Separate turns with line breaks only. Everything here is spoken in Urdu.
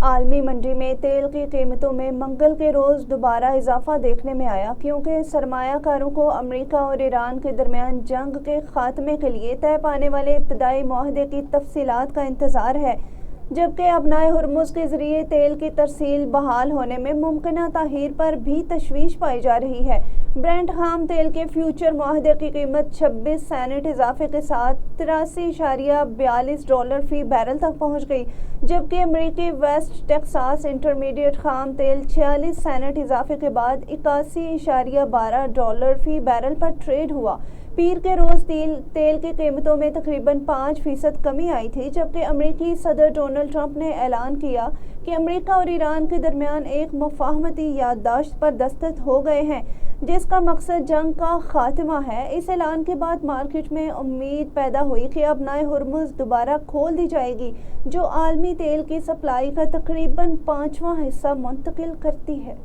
عالمی منڈی میں تیل کی قیمتوں میں منگل کے روز دوبارہ اضافہ دیکھنے میں آیا کیونکہ سرمایہ کاروں کو امریکہ اور ایران کے درمیان جنگ کے خاتمے کے لیے طے پانے والے ابتدائی معاہدے کی تفصیلات کا انتظار ہے، جبکہ ابنائے ہرمز کے ذریعے تیل کی ترسیل بحال ہونے میں ممکنہ تاخیر پر بھی تشویش پائی جا رہی ہے۔ برنٹ خام تیل کے فیوچر معاہدے کی قیمت 26 سینٹ اضافے کے ساتھ $83.42 فی بیرل تک پہنچ گئی، جبکہ امریکی ویسٹ ٹیکساس انٹرمیڈیٹ خام تیل 46 سینٹ اضافے کے بعد $81.12 فی بیرل پر ٹریڈ ہوا۔ پیر کے روز تیل کی قیمتوں میں تقریباً 5% کمی آئی تھی، جبکہ امریکی صدر ڈونلڈ ٹرمپ نے اعلان کیا کہ امریکہ اور ایران کے درمیان ایک مفاہمتی یادداشت پر دستخط ہو گئے ہیں جس کا مقصد جنگ کا خاتمہ ہے۔ اس اعلان کے بعد مارکیٹ میں امید پیدا ہوئی کہ ابنائے ہرمز دوبارہ کھول دی جائے گی، جو عالمی تیل کی سپلائی کا تقریباً 5واں حصہ منتقل کرتی ہے۔